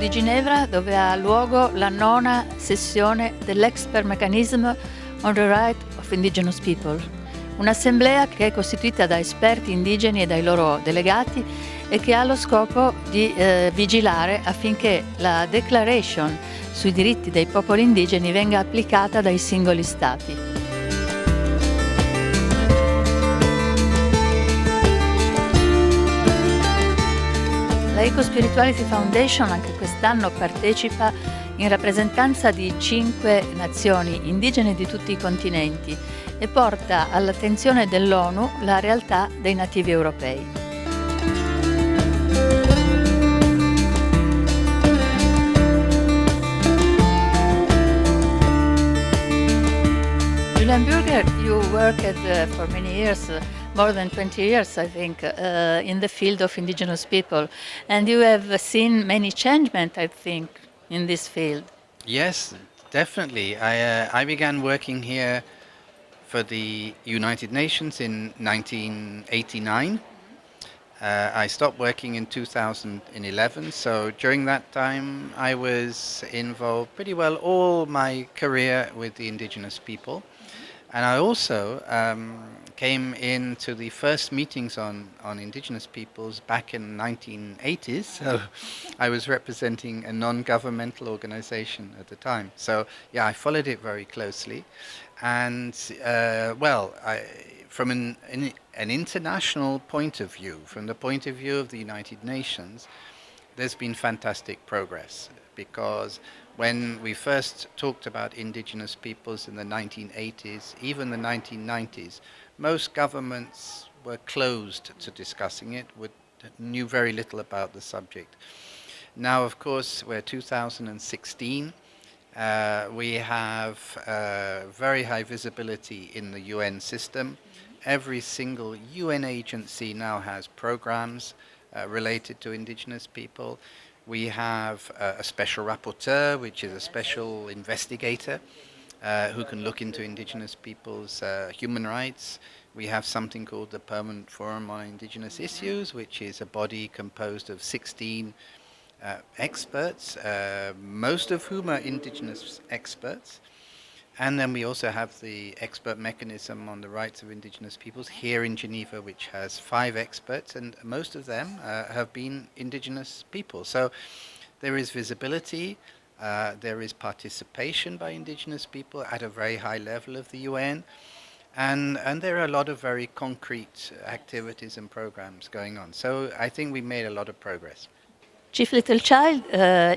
di Ginevra, dove ha luogo la nona sessione dell'Expert Mechanism on the Right of Indigenous People, un'assemblea che è costituita da esperti indigeni e dai loro delegati e che ha lo scopo di vigilare affinché la Declaration sui diritti dei popoli indigeni venga applicata dai singoli Stati. La Ecospirituality Foundation anche quest'anno partecipa in rappresentanza di 5 nazioni indigene di tutti i continenti e porta all'attenzione dell'ONU la realtà dei nativi europei. Julian Burger, you worked for many years, more than 20 years, I think, in the field of indigenous people, and you have seen many changements, I think, in this field. Yes, definitely. I began working here for the United Nations in 1989. I stopped working in 2011, so during that time I was involved pretty well all my career with the indigenous people. And I also came into the first meetings on indigenous peoples back in the 1980s. So I was representing a non-governmental organization at the time. So yeah, I followed it very closely. And from an international point of view, from the point of view of the United Nations, there's been fantastic progress, because when we first talked about indigenous peoples in the 1980s, even the 1990s, most governments were closed to discussing it, knew very little about the subject. Now, of course, we're 2016. We have very high visibility in the UN system. Every single UN agency now has programs related to indigenous people. We have a special rapporteur, which is a special investigator who can look into indigenous people's human rights. We have something called the Permanent Forum on Indigenous Issues, which is a body composed of 16 experts, most of whom are indigenous experts. And then we also have the expert mechanism on the rights of indigenous peoples here in Geneva, which has 5 experts, and most of them have been indigenous people. So there is visibility, there is participation by indigenous people at a very high level of the UN, and there are a lot of very concrete activities and programs going on. So I think we made a lot of progress. Chief Littlechild,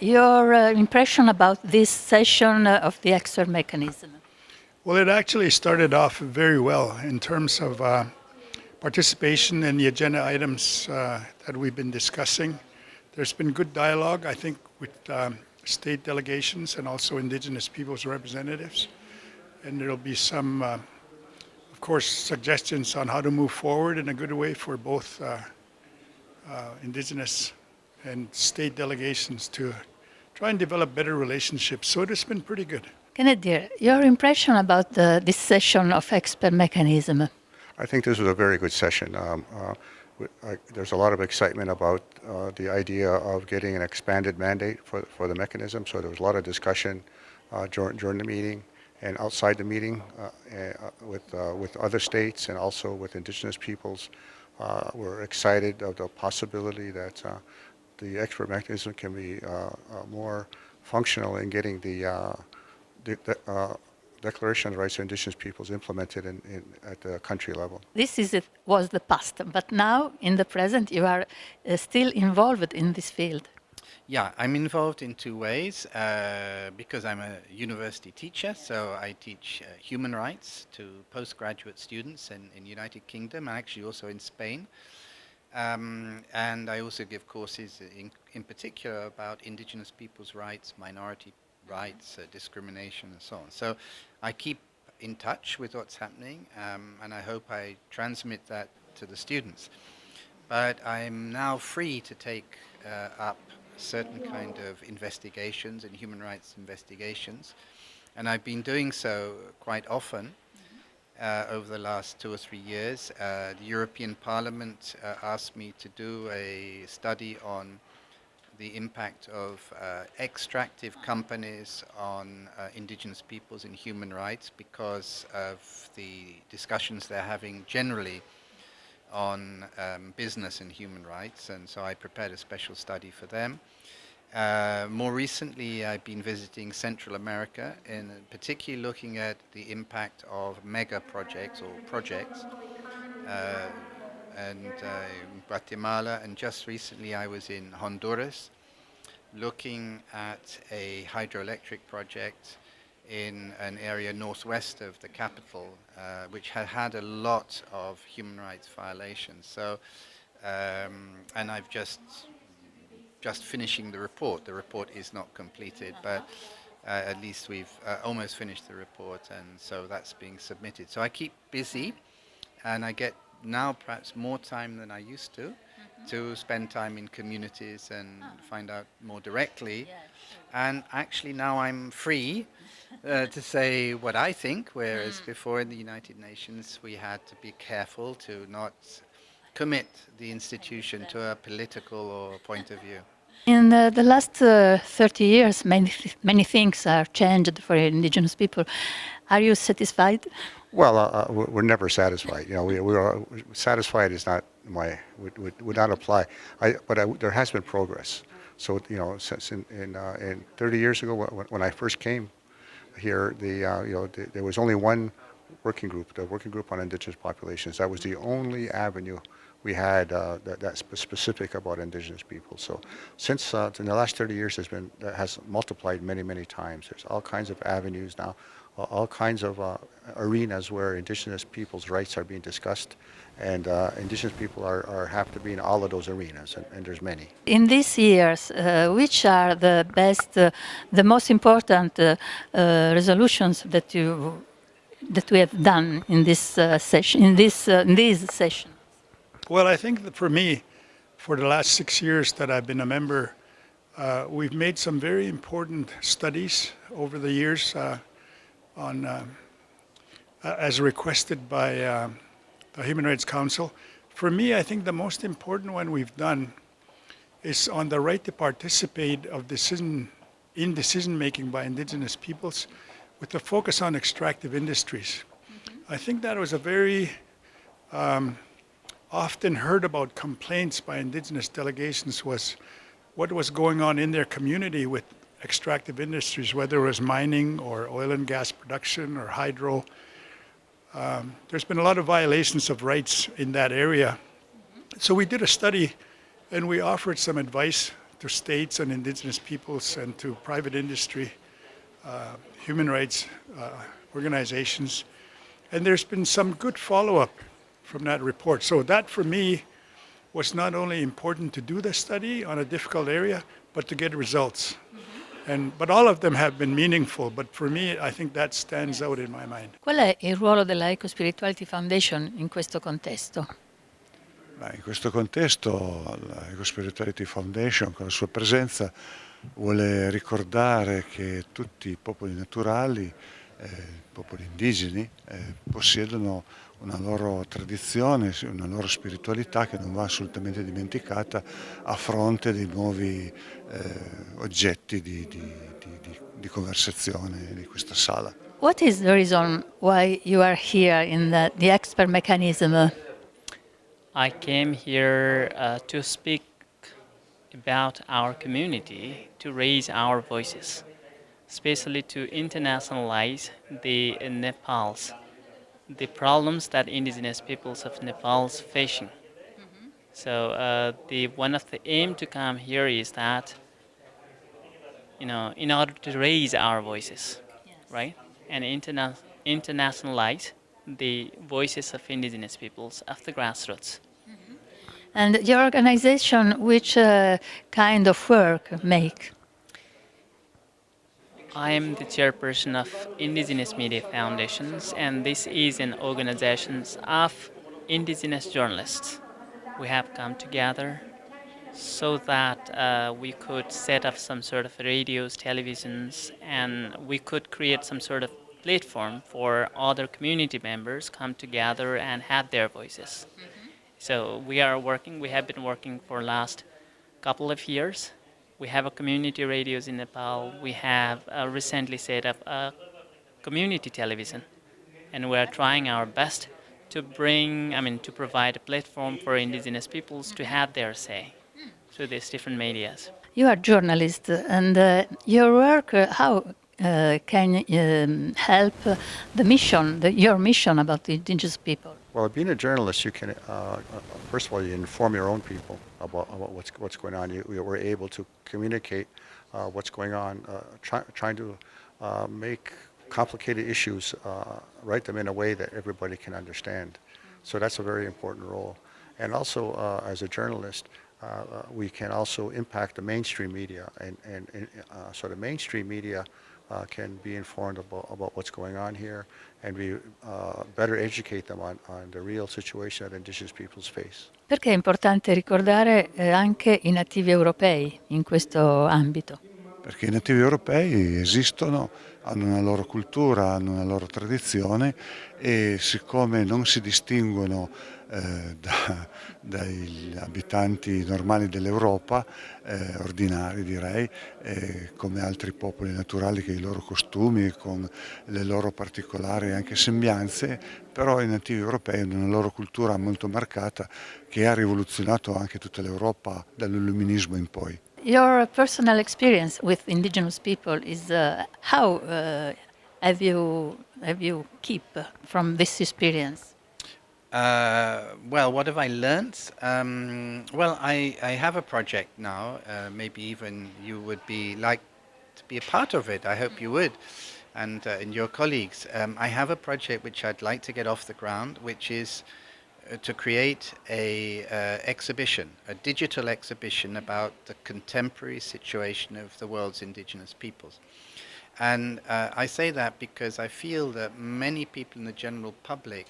your impression about this session of the expert mechanism? Well, it actually started off very well in terms of participation in the agenda items that we've been discussing. There's been good dialogue, I think, with state delegations and also indigenous people's representatives. And there'll be some, of course, suggestions on how to move forward in a good way for both indigenous and state delegations to try and develop better relationships. So it has been pretty good. Kenneth, dear, your impression about this session of expert mechanism? I think this was a very good session. There's a lot of excitement about the idea of getting an expanded mandate for the mechanism. So there was a lot of discussion during the meeting and outside the meeting with other states and also with indigenous peoples. We're excited of the possibility that the expert mechanism can be more functional in getting the Declaration of the Rights of Indigenous Peoples implemented at the country level. This was the past, but now, in the present, you are still involved in this field. Yeah, I'm involved in 2 ways, because I'm a university teacher, so I teach human rights to postgraduate students in United Kingdom, and actually also in Spain. And I also give courses in particular about indigenous people's rights, minority rights, discrimination, and so on. So I keep in touch with what's happening, and I hope I transmit that to the students. But I'm now free to take up certain kind of investigations and human rights investigations, and I've been doing so quite often over the last 2 or 3 years. The European Parliament asked me to do a study on the impact of extractive companies on indigenous peoples and human rights because of the discussions they're having generally on business and human rights, and so I prepared a special study for them. More recently, I've been visiting Central America, and particularly looking at the impact of mega projects or projects, and in Guatemala, and just recently I was in Honduras, looking at a hydroelectric project in an area northwest of the capital, which had had a lot of human rights violations. So, and I've just finishing the report. The report is not completed, but at least we've almost finished the report, and so that's being submitted. So I keep busy, and I get now perhaps more time than I used to spend time in communities and find out more directly. And actually now I'm free to say what I think, whereas before in the United Nations we had to be careful to not commit the institution to a political or point of view. In the last 30 years, many things are changed for indigenous people. Are you satisfied? Well, we're never satisfied. You know, we are satisfied is not would not apply. There has been progress. So you know, since in 30 years ago when I first came here, there was only one working group, the working group on indigenous populations. That was the only avenue we had that's specific about indigenous people. So since in the last 30 years, that has multiplied many times. There's all kinds of avenues now, all kinds of arenas where indigenous people's rights are being discussed, and indigenous people have to be in all of those arenas, and there's many. In these years, which are the best, the most important resolutions that we have done in this session, in these sessions? Well, I think that for me, for the last 6 years that I've been a member, we've made some very important studies over the years as requested by the Human Rights Council. For me, I think the most important one we've done is on the right to participate in decision-making by indigenous peoples with the focus on extractive industries. I think that was a very often heard about complaints by indigenous delegations was what was going on in their community with extractive industries, whether it was mining or oil and gas production or hydro. There's been a lot of violations of rights in that area. So we did a study and we offered some advice to states and indigenous peoples and to private industry, human rights organizations. And there's been some good follow-up from that report. So that for me was not only important to do the study on a difficult area, but to get results. But all of them have been meaningful, but for me I think that stands out in my mind. Qual è il ruolo della Ecospirituality Foundation in questo contesto? In questo contesto la Ecospirituality Foundation con la sua presenza vuole ricordare che tutti i popoli naturali, i popoli indigeni, possiedono una loro tradizione, una loro spiritualità che non va assolutamente dimenticata a fronte dei nuovi oggetti di conversazione di questa sala. What is the reason why you are here in the expert mechanism? I came here to speak about our community, to raise our voices, especially to internationalize the the problems that indigenous peoples of Nepal is facing. So one of the aim to come here is that, you know, in order to raise our voices, right, and internationalize the voices of indigenous peoples of the grassroots. And your organization, which kind of work make? I am the chairperson of Indigenous Media Foundations, and this is an organization of indigenous journalists. We have come together so that we could set up some sort of radios, televisions, and we could create some sort of platform for other community members come together and have their voices. So we have been working for last couple of years, We have a community radios in Nepal. We have recently set up a community television, and we are trying our best to to provide a platform for indigenous peoples to have their say through these different medias. You are a journalist, and your work, how can help the mission, your mission about the indigenous people? Well, being a journalist, you can, first of all, you inform your own people about what's going on. You were able to communicate what's going on, trying to make complicated issues, write them in a way that everybody can understand. So that's a very important role. And also, as a journalist, we can also impact the mainstream media, and so the mainstream media can be informed about what's going on here, and we better educate them on the real situation that indigenous peoples face. Perché è importante ricordare anche i nativi europei in questo ambito? Perché i nativi europei esistono, hanno una loro cultura, hanno una loro tradizione, e siccome non si distinguono dagli abitanti normali dell'Europa, ordinari direi, come altri popoli naturali, che i loro costumi, con le loro particolari anche sembianze, però i nativi europei hanno una loro cultura molto marcata che ha rivoluzionato anche tutta l'Europa dall'illuminismo in poi. Your personal experience with indigenous people is how have you keep from this experience? Well, what have I learnt? Well, I have a project now. Maybe even you would be like to be a part of it. I hope you would, and your colleagues. I have a project which I'd like to get off the ground, which is to create a exhibition, a digital exhibition about the contemporary situation of the world's indigenous peoples. And I say that because I feel that many people in the general public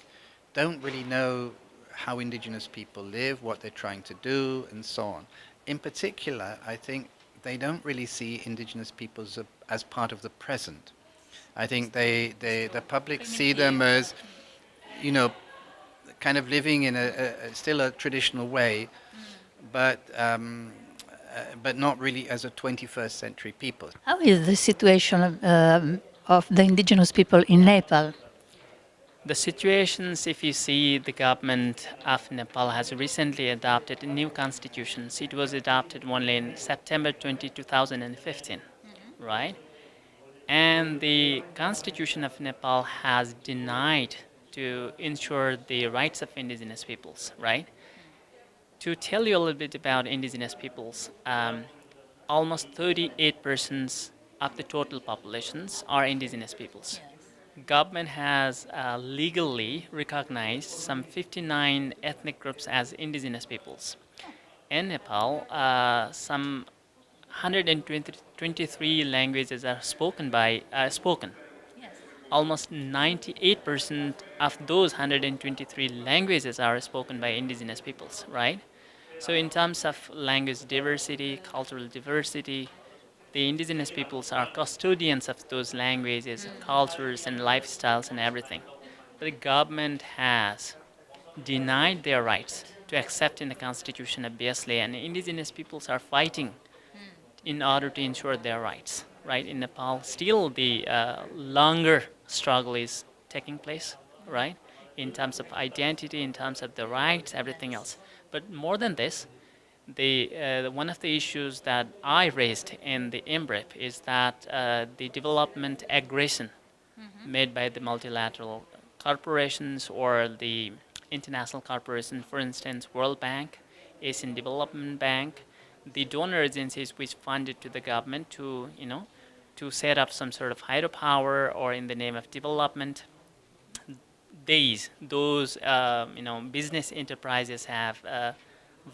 don't really know how indigenous people live, what they're trying to do, and so on. In particular, I think they don't really see indigenous peoples as part of the present. I think the public see them as, kind of living in still a traditional way, but not really as a 21st century people. How is the situation of the indigenous people in Nepal? The situations, if you see, the government of Nepal has recently adopted a new constitution. It was adopted only in September 2015, right? And the constitution of Nepal has denied to ensure the rights of indigenous peoples, right? To tell you a little bit about indigenous peoples, almost 38% of the total populations are indigenous peoples. Government has legally recognized some 59 ethnic groups as indigenous peoples. In Nepal, some 123 languages are spoken. Almost 98% of those 123 languages are spoken by indigenous peoples, right? So in terms of language diversity, cultural diversity, the indigenous peoples are custodians of those languages, cultures, and lifestyles and everything. But the government has denied their rights to accept in the constitution, obviously, and indigenous peoples are fighting in order to ensure their rights, right? In Nepal, still the longer struggle is taking place, right? In terms of identity, in terms of the rights, everything else. But more than this, one of the issues that I raised in the IMBRIP is that the development aggression made by the multilateral corporations or the international corporation, for instance, World Bank, Asian Development Bank, the donor agencies which funded to the government to set up some sort of hydropower or in the name of development. Those business enterprises have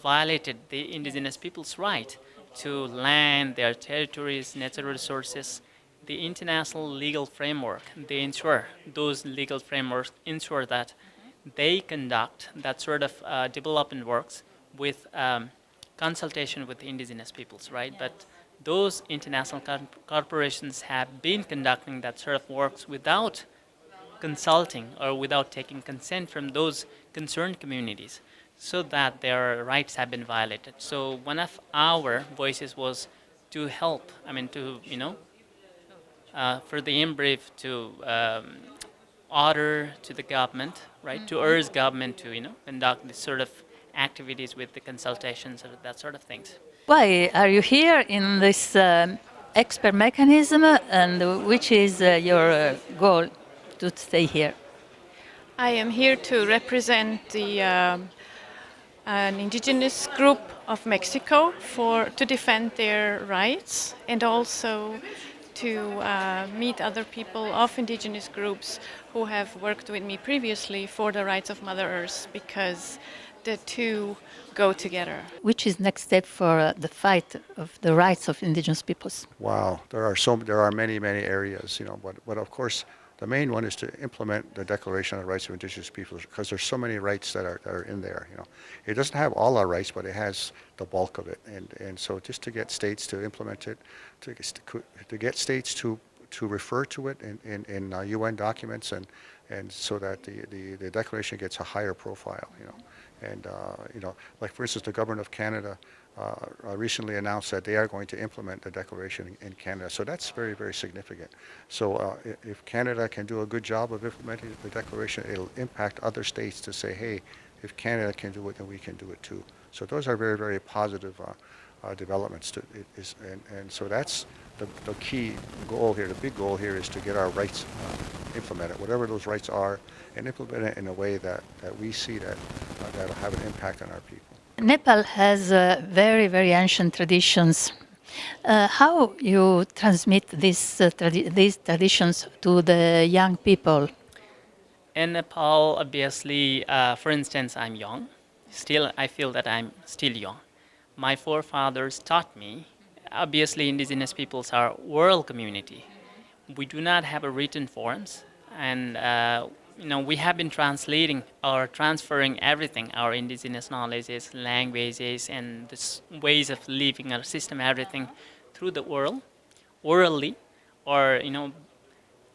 violated the indigenous people's right to land, their territories, natural resources. The international legal framework, those legal frameworks ensure that they conduct that sort of development works with consultation with the indigenous peoples, right? But those international corporations have been conducting that sort of works without consulting or without taking consent from those concerned communities, so that their rights have been violated. So one of our voices was to help. I mean, to for the in-brief to order to the government, right, to urge government to conduct this sort of activities with the consultations or that sort of things. Why are you here in this expert mechanism, and which is your goal to stay here? I am here to represent an indigenous group of Mexico to defend their rights, and also to meet other people of indigenous groups who have worked with me previously for the rights of Mother Earth, because the two go together. Which is next step for the fight of the rights of indigenous peoples? Wow, there are many areas, but of course the main one is to implement the Declaration on the Rights of Indigenous Peoples, because there's so many rights that are in there. It doesn't have all our rights, but it has the bulk of it, and so just to get states to implement it, to get states to refer to it in UN documents, and so that the declaration gets a higher profile. And like for instance, the government of Canada recently announced that they are going to implement the declaration in Canada. So that's very significant. So if Canada can do a good job of implementing the declaration, it'll impact other states to say, hey, if Canada can do it, then we can do it too. So those are very positive developments. And so that's the key goal here. The big goal here is to get our rights implemented, whatever those rights are, and implement it in a way that we see that'll have an impact on our people. Nepal has very ancient traditions. How you transmit these traditions to the young people? In Nepal, obviously, for instance, I'm young. Still, I feel that I'm still young. My forefathers taught me. Obviously, indigenous peoples are world community. We do not have a written forms, and we have been translating or transferring everything, our indigenous knowledges, languages, and the ways of living, our system, everything, through the world, orally, or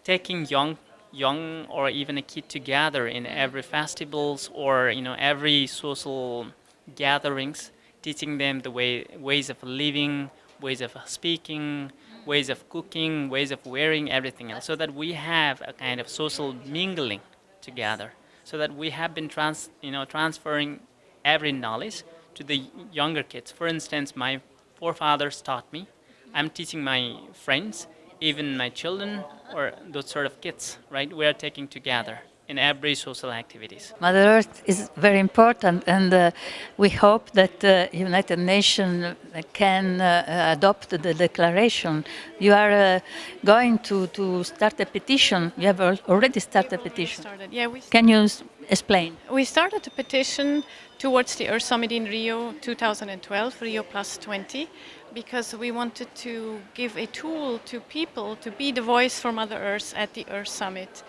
taking young or even a kid together in every festivals or every social gatherings, teaching them the ways of living, ways of speaking, ways of cooking, ways of wearing, everything else, so that we have a kind of social mingling together, so that we have been transferring every knowledge to the younger kids. For instance, my forefathers taught me. I'm teaching my friends, even my children, or those sort of kids, right? We are taking together in every social activities. Mother Earth is very important, and we hope that United Nations can adopt the declaration. You are going to start a petition. You have already started a petition. Can you explain? We started a petition towards the Earth Summit in Rio 2012, Rio Plus 20, because we wanted to give a tool to people to be the voice for Mother Earth at the Earth Summit,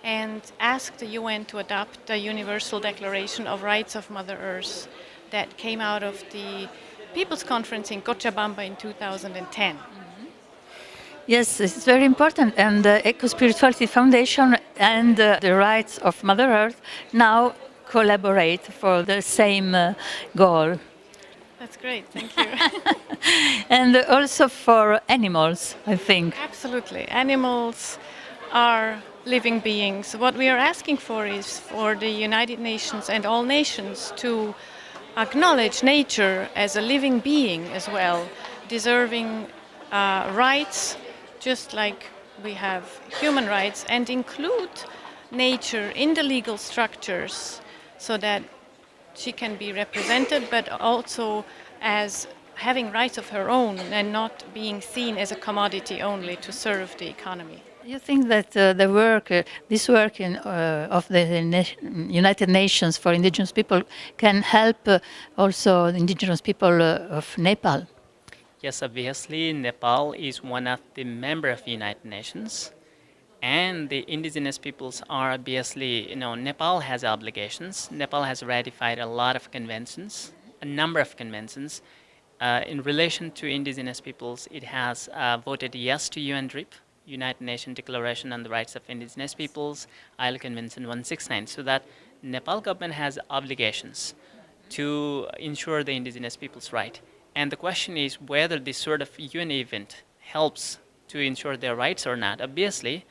and ask the UN to adopt the Universal Declaration of Rights of Mother Earth that came out of the People's Conference in Cochabamba in 2010. Yes, it's very important, and the Ecospirituality Foundation and the Rights of Mother Earth now collaborate for the same goal. That's great, thank you. And also for animals, I think. Absolutely. Animals are living beings. What we are asking for is for the United Nations and all nations to acknowledge nature as a living being as well, deserving rights, just like we have human rights, and include nature in the legal structures so that she can be represented, but also as having rights of her own and not being seen as a commodity only to serve the economy. You think that this work of the United Nations for Indigenous people can help also the indigenous people of Nepal? Yes, obviously, Nepal is one of the members of the United Nations, and the indigenous peoples are obviously, Nepal has obligations. Nepal has ratified a lot of conventions, a number of conventions. In relation to indigenous peoples, it has voted yes to UNDRIP, United Nations Declaration on the Rights of Indigenous Peoples, ILO Convention 169, so that Nepal government has obligations to ensure the indigenous people's right. And the question is whether this sort of UN event helps to ensure their rights or not. Obviously,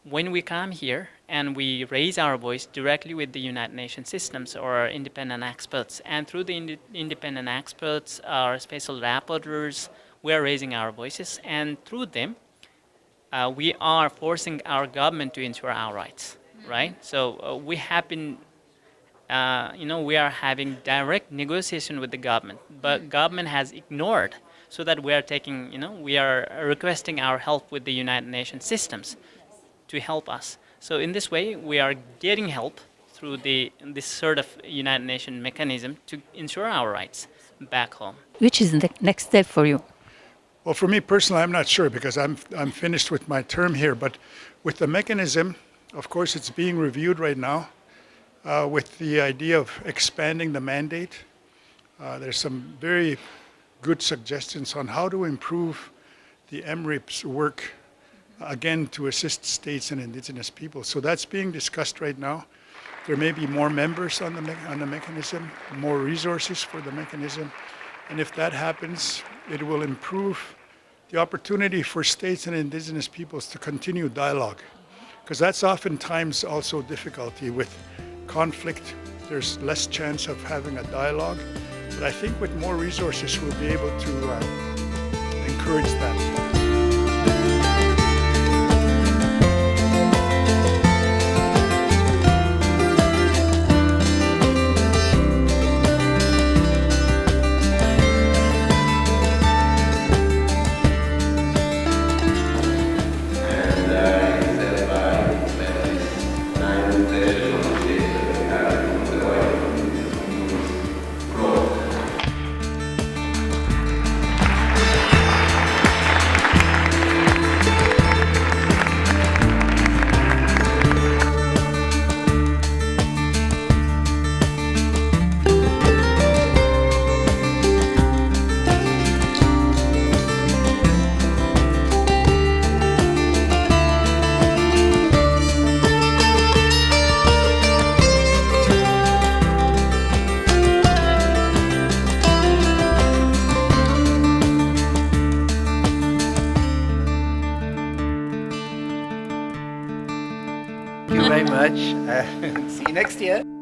when we come here and we raise our voice directly with the United Nations systems or independent experts, and through the independent experts, our special rapporteurs, we are raising our voices, and through them, we are forcing our government to ensure our rights, right? So we have been, we are having direct negotiation with the government, but government has ignored, so that we are taking, we are requesting our help with the United Nations systems to help us. So in this way, we are getting help through this sort of United Nations mechanism to ensure our rights back home. Which is the next step for you? Well, for me personally, I'm not sure because I'm finished with my term here. But with the mechanism, of course, it's being reviewed right now with the idea of expanding the mandate. There's some very good suggestions on how to improve the MRIP's work, again, to assist states and indigenous people. So that's being discussed right now. There may be more members on the mechanism, more resources for the mechanism. And if that happens, it will improve the opportunity for states and indigenous peoples to continue dialogue. Because that's oftentimes also difficulty with conflict. There's less chance of having a dialogue. But I think with more resources, we'll be able to encourage that. Thank you very much. See you next year.